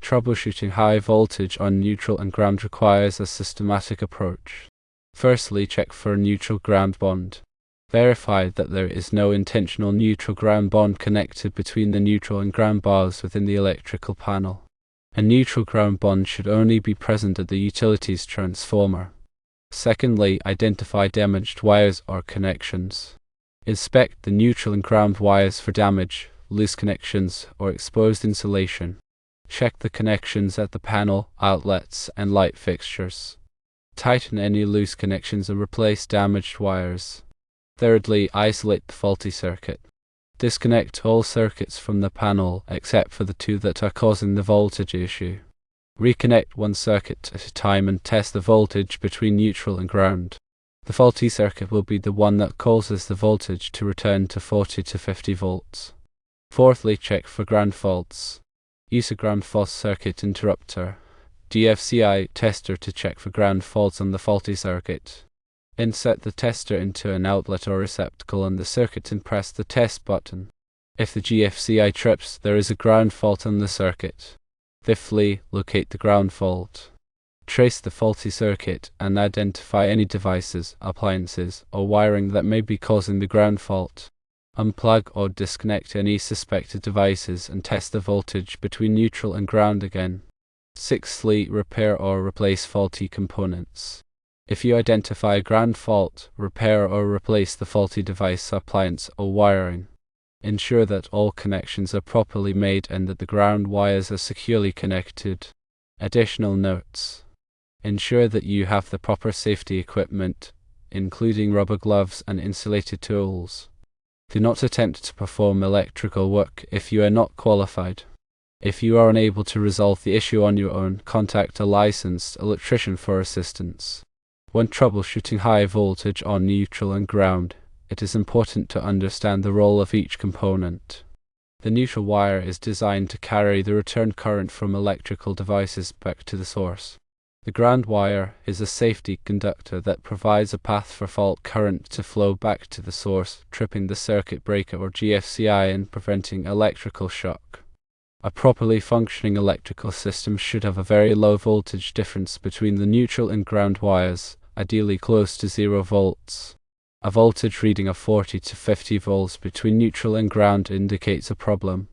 Troubleshooting high voltage on neutral and ground requires a systematic approach. Firstly, check for a neutral ground bond. Verify that there is no intentional neutral ground bond connected between the neutral and ground bars within the electrical panel. A neutral ground bond should only be present at the utilities transformer. Secondly, identify damaged wires or connections. Inspect the neutral and ground wires for damage, loose connections, or exposed insulation. Check the connections at the panel, outlets, and light fixtures. Tighten any loose connections and replace damaged wires. Thirdly, isolate the faulty circuit. Disconnect all circuits from the panel except for the two that are causing the voltage issue. Reconnect one circuit at a time and test the voltage between neutral and ground. The faulty circuit will be the one that causes the voltage to return to 40 to 50 volts. Fourthly, check for ground faults. Use a ground fault circuit interrupter, GFCI tester to check for ground faults on the faulty circuit. Insert the tester into an outlet or receptacle on the circuit and press the test button. If the GFCI trips, there is a ground fault on the circuit. Fifthly, locate the ground fault. Trace the faulty circuit and identify any devices, appliances, or wiring that may be causing the ground fault. Unplug or disconnect any suspected devices and test the voltage between neutral and ground again. Sixthly, repair or replace faulty components. If you identify a ground fault, repair or replace the faulty device, appliance, or wiring. Ensure that all connections are properly made and that the ground wires are securely connected. Additional notes. Ensure that you have the proper safety equipment, including rubber gloves and insulated tools. Do not attempt to perform electrical work if you are not qualified. If you are unable to resolve the issue on your own, contact a licensed electrician for assistance. When troubleshooting high voltage on neutral and ground, it is important to understand the role of each component. The neutral wire is designed to carry the return current from electrical devices back to the source. The ground wire is a safety conductor that provides a path for fault current to flow back to the source, tripping the circuit breaker or GFCI and preventing electrical shock. A properly functioning electrical system should have a very low voltage difference between the neutral and ground wires, ideally close to 0 volts. A voltage reading of 40 to 50 volts between neutral and ground indicates a problem.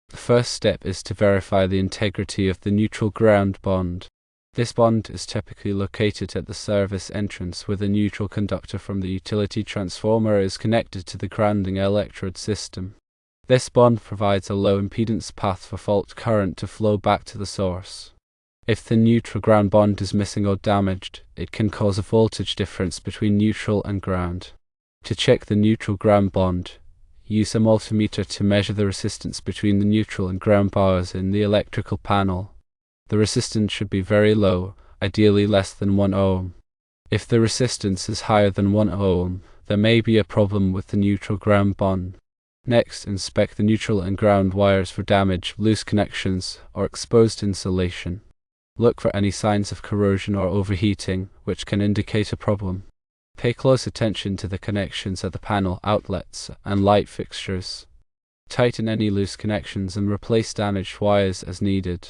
The first step is to verify the integrity of the neutral ground bond. This bond is typically located at the service entrance where the neutral conductor from the utility transformer is connected to the grounding electrode system. This bond provides a low impedance path for fault current to flow back to the source. If the neutral ground bond is missing or damaged, it can cause a voltage difference between neutral and ground. To check the neutral ground bond, use a multimeter to measure the resistance between the neutral and ground bars in the electrical panel. The resistance should be very low, ideally less than 1 ohm. If the resistance is higher than 1 ohm, there may be a problem with the neutral ground bond. Next, inspect the neutral and ground wires for damage, loose connections, or exposed insulation. Look for any signs of corrosion or overheating, which can indicate a problem. Pay close attention to the connections at the panel, outlets, and light fixtures. Tighten any loose connections and replace damaged wires as needed.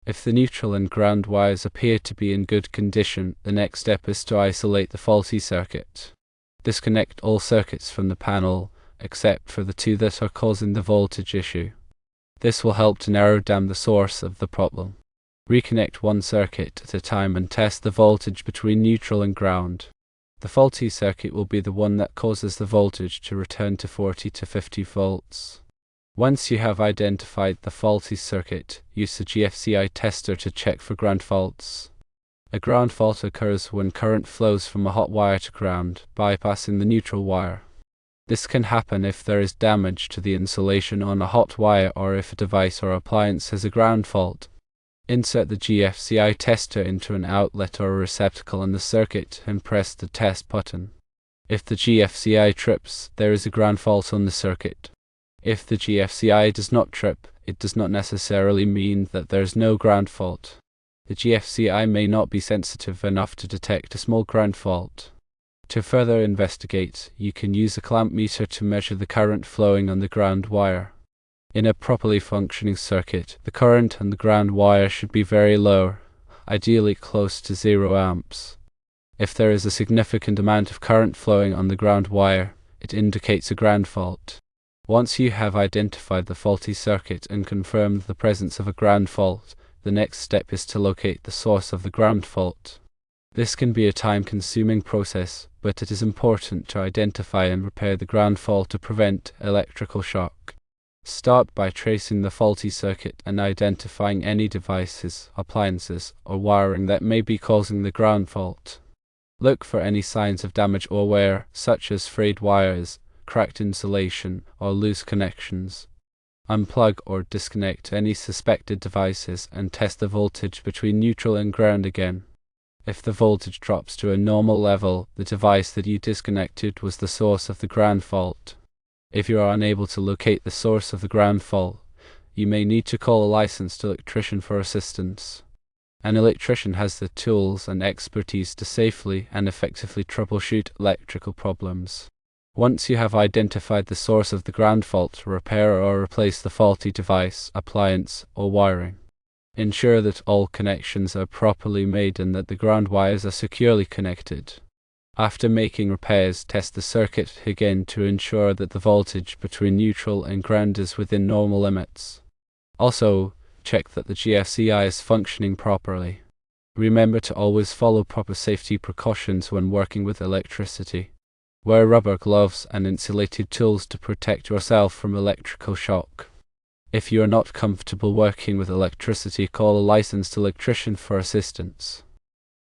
If the neutral and ground wires appear to be in good condition, the next step is to isolate the faulty circuit. Disconnect all circuits from the panel, except for the two that are causing the voltage issue. This will help to narrow down the source of the problem. Reconnect one circuit at a time and test the voltage between neutral and ground. The faulty circuit will be the one that causes the voltage to return to 40 to 50 volts. Once you have identified the faulty circuit, use the GFCI tester to check for ground faults. A ground fault occurs when current flows from a hot wire to ground, bypassing the neutral wire. This can happen if there is damage to the insulation on a hot wire or if a device or appliance has a ground fault. Insert the GFCI tester into an outlet or a receptacle on the circuit and press the test button. If the GFCI trips, there is a ground fault on the circuit. If the GFCI does not trip, it does not necessarily mean that there is no ground fault. The GFCI may not be sensitive enough to detect a small ground fault. To further investigate, you can use a clamp meter to measure the current flowing on the ground wire. In a properly functioning circuit, the current on the ground wire should be very low, ideally close to 0 amps. If there is a significant amount of current flowing on the ground wire, it indicates a ground fault. Once you have identified the faulty circuit and confirmed the presence of a ground fault, the next step is to locate the source of the ground fault. This can be a time-consuming process, but it is important to identify and repair the ground fault to prevent electrical shock. Start by tracing the faulty circuit and identifying any devices, appliances, or wiring that may be causing the ground fault. Look for any signs of damage or wear, such as frayed wires, cracked insulation, or loose connections. Unplug or disconnect any suspected devices and test the voltage between neutral and ground again. If the voltage drops to a normal level, the device that you disconnected was the source of the ground fault. If you are unable to locate the source of the ground fault, you may need to call a licensed electrician for assistance. An electrician has the tools and expertise to safely and effectively troubleshoot electrical problems. Once you have identified the source of the ground fault, repair or replace the faulty device, appliance, or wiring. Ensure that all connections are properly made and that the ground wires are securely connected. After making repairs, test the circuit again to ensure that the voltage between neutral and ground is within normal limits. Also, check that the GFCI is functioning properly. Remember to always follow proper safety precautions when working with electricity. Wear rubber gloves and insulated tools to protect yourself from electrical shock. If you are not comfortable working with electricity, call a licensed electrician for assistance.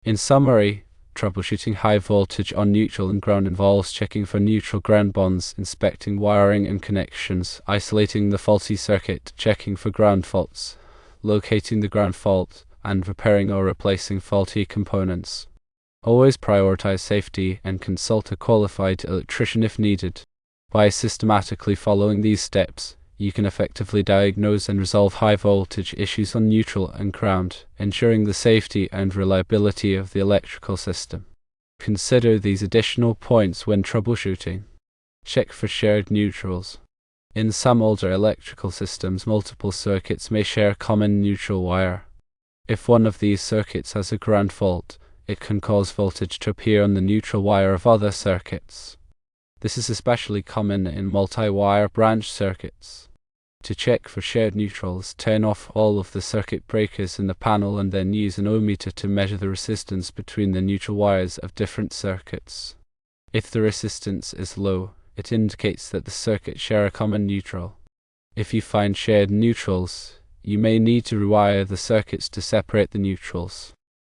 In summary, troubleshooting high voltage on neutral and ground involves checking for neutral ground bonds, inspecting wiring and connections, isolating the faulty circuit, checking for ground faults, locating the ground fault, and repairing or replacing faulty components. Always prioritize safety and consult a qualified electrician if needed. By systematically following these steps, you can effectively diagnose and resolve high voltage issues on neutral and ground, ensuring the safety and reliability of the electrical system. Consider these additional points when troubleshooting. Check for shared neutrals. In some older electrical systems, multiple circuits may share common neutral wire. If one of these circuits has a ground fault, it can cause voltage to appear on the neutral wire of other circuits. This is especially common in multi-wire branch circuits. To check for shared neutrals, turn off all of the circuit breakers in the panel and then use an ohmmeter to measure the resistance between the neutral wires of different circuits. If the resistance is low, it indicates that the circuits share a common neutral. If you find shared neutrals, you may need to rewire the circuits to separate the neutrals.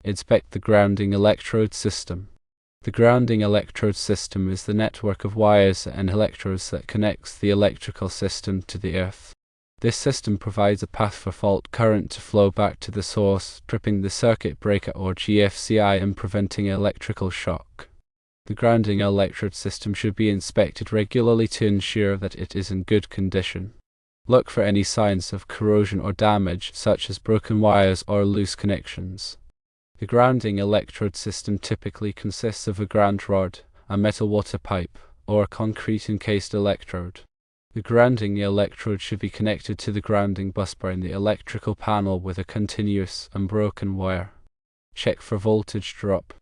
Inspect the grounding electrode system. The grounding electrode system is the network of wires and electrodes that connects the electrical system to the earth. This system provides a path for fault current to flow back to the source, tripping the circuit breaker or GFCI and preventing electrical shock. The grounding electrode system should be inspected regularly to ensure that it is in good condition. Look for any signs of corrosion or damage, such as broken wires or loose connections. The grounding electrode system typically consists of a ground rod, a metal water pipe, or a concrete encased electrode. The grounding electrode should be connected to the grounding busbar in the electrical panel with a continuous unbroken wire. Check for voltage drop.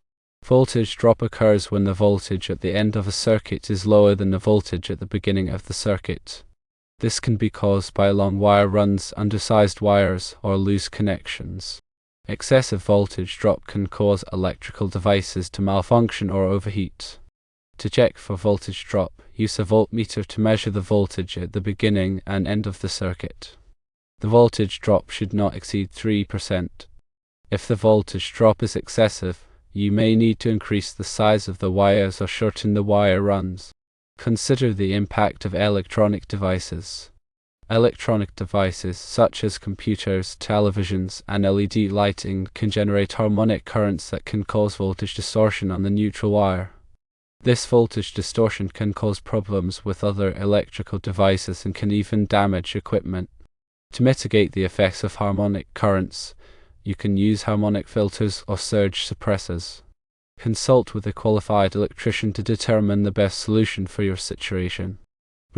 Voltage drop occurs when the voltage at the end of a circuit is lower than the voltage at the beginning of the circuit. This can be caused by long wire runs, undersized wires, or loose connections. Excessive voltage drop can cause electrical devices to malfunction or overheat. To check for voltage drop, use a voltmeter to measure the voltage at the beginning and end of the circuit. The voltage drop should not exceed 3%. If the voltage drop is excessive, you may need to increase the size of the wires or shorten the wire runs. Consider the impact of electronic devices. Electronic devices such as computers, televisions, and LED lighting can generate harmonic currents that can cause voltage distortion on the neutral wire. This voltage distortion can cause problems with other electrical devices and can even damage equipment. To mitigate the effects of harmonic currents, you can use harmonic filters or surge suppressors. Consult with a qualified electrician to determine the best solution for your situation.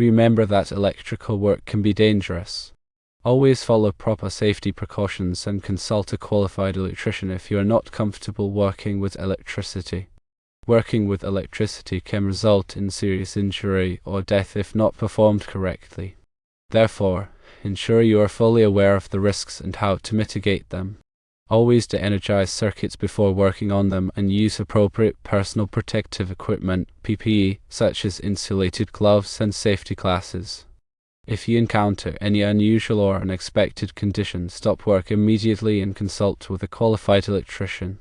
Remember that electrical work can be dangerous. Always follow proper safety precautions and consult a qualified electrician if you are not comfortable working with electricity. Working with electricity can result in serious injury or death if not performed correctly. Therefore, ensure you are fully aware of the risks and how to mitigate them. Always de-energize circuits before working on them and use appropriate personal protective equipment, PPE, such as insulated gloves and safety glasses. If you encounter any unusual or unexpected conditions, stop work immediately and consult with a qualified electrician.